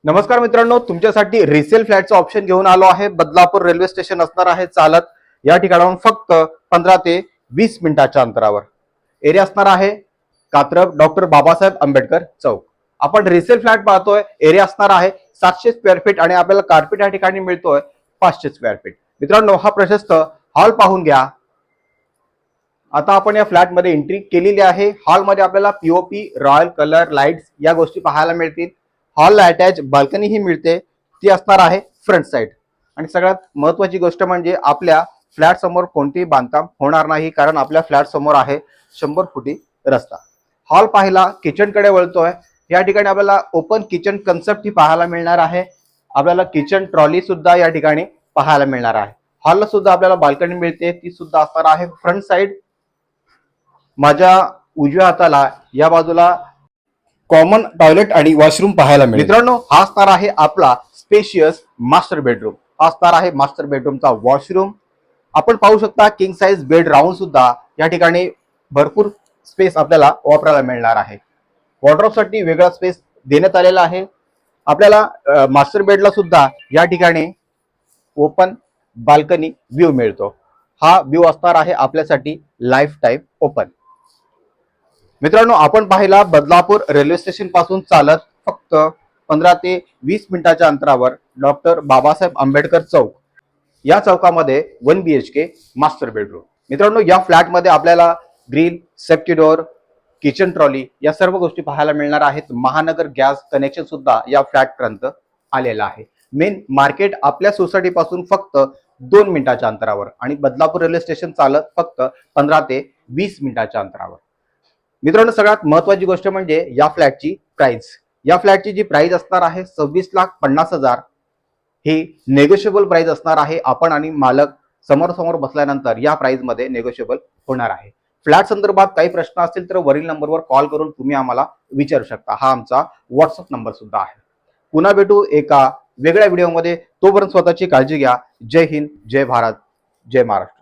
नमस्कार मित्रांनो, तुमच्यासाठी रिसेल फ्लॅटचा ऑप्शन घेऊन आलो आहे। बदलापूर रेल्वे स्टेशन असणार आहे चालत या ठिकाणाहून फक्त 15 ते 20 मिनिटाच्या अंतरावर। एरिया असणार आहे कात्रप डॉक्टर बाबासाहेब आंबेडकर चौक। आपण रिसेल फ्लॅट पाहतोय, एरिया असणार आहे 700 स्क्वेअर फीट आणि आपल्याला कार्पेट या ठिकाणी मिळतोय 500 स्क्वेअर फीट। मित्रांनो, हा प्रशस्त हॉल पाहून घ्या। आता आपण या फ्लॅट मध्ये एंट्री केलेली आहे। हॉल मध्ये आपल्याला पीओपी, रॉयल कलर, लाईट्स या गोष्टी पाहायला मिळतील। हॉलला अटॅच बाल्कनी ही मिळते, ती असणार आहे फ्रंट साइड। आणि सगळ्यात महत्त्वाची गोष्ट म्हणजे आपल्या फ्लॅट समोर कोणतेही बांधकाम होणार नाही, कारण आपल्या फ्लॅट समोर आहे 100 फुटी रस्ता। हॉल पाहिला किचन कडे वळतोय। या ठिकाणी आपल्याला ओपन किचन कन्सेप्ट ही पाहायला मिळणार आहे। आपल्याला किचन ट्रॉली सुद्धा या ठिकाणी पाहायला मिळणार आहे। हॉलला सुद्धा आपल्याला बाल्कनी मिळते, ती सुद्धा असणार आहे फ्रंट साइड। माझ्या उजव्या हाताला या बाजूला कॉमन टॉयलेट आणि वॉशरूम पाहायला मिळेल। मित्रांनो, हा असणार आहे आपला स्पेशियस मास्टर बेडरूम। हा असणार आहे मास्टर बेडरूमचा वॉशरूम। आपण पाहू शकता किंग साइज बेड राऊंड सुद्धा या ठिकाणी भरपूर स्पेस आपल्याला वापरायला मिळणार आहे। वॉर्डरोब साठी वेगळा स्पेस देण्यात आलेला आहे। आपल्याला मास्टर बेडला सुद्धा या ठिकाणी ओपन बाल्कनी व्ह्यू मिळतो। हा व्ह्यू असणार आहे आपल्यासाठी लाईफ टाईम ओपन। मित्रांनो, आपण पाहिला बदलापूर रेल्वे स्टेशन पासून चालत फक्त 15 ते 20 मिनिटाच्या अंतरावर डॉक्टर बाबासाहेब आंबेडकर चौक या चौकामध्ये 1 BHK मास्टर बेडरूम। मित्रांनो, या फ्लॅट मध्ये आपल्याला grill, safety door, kitchen trolley या सर्व गोष्टी पाहायला मिळणार आहेत। महानगर गॅस कनेक्शन सुद्धा या फ्लॅट पर्यंत आलेला आहे। मेन मार्केट आपल्या सोसायटी पासून फक्त 2 मिनिटाच्या अंतरावर आणि बदलापूर रेल्वे स्टेशन चालत फक्त 15 ते 20 मिनिटाच्या अंतरावर। मित्रांनो, सगळ्यात महत्त्वाची गोष्ट म्हणजे या फ्लॅटची प्राइस। या फ्लॅटची जी प्राइस असणार आहे 26,50,000 ही नेगोशिएबल प्राइस असणार आहे। आपण आणि मालक समोरासमोर बसल्यानंतर या प्राइस मध्ये नेगोशिएबल होणार आहे। फ्लॅट संदर्भात काही प्रश्न असतील तर वरील नंबरवर कॉल करून तुम्ही आम्हाला विचारू शकता। हा आमचा व्हॉट्सअप नंबर सुद्धा आहे। पुन्हा भेटू एका वेगळ्या व्हिडिओमध्ये। तोपर्यंत स्वतःची काळजी घ्या। जय हिंद, जय भारत, जय महाराष्ट्र।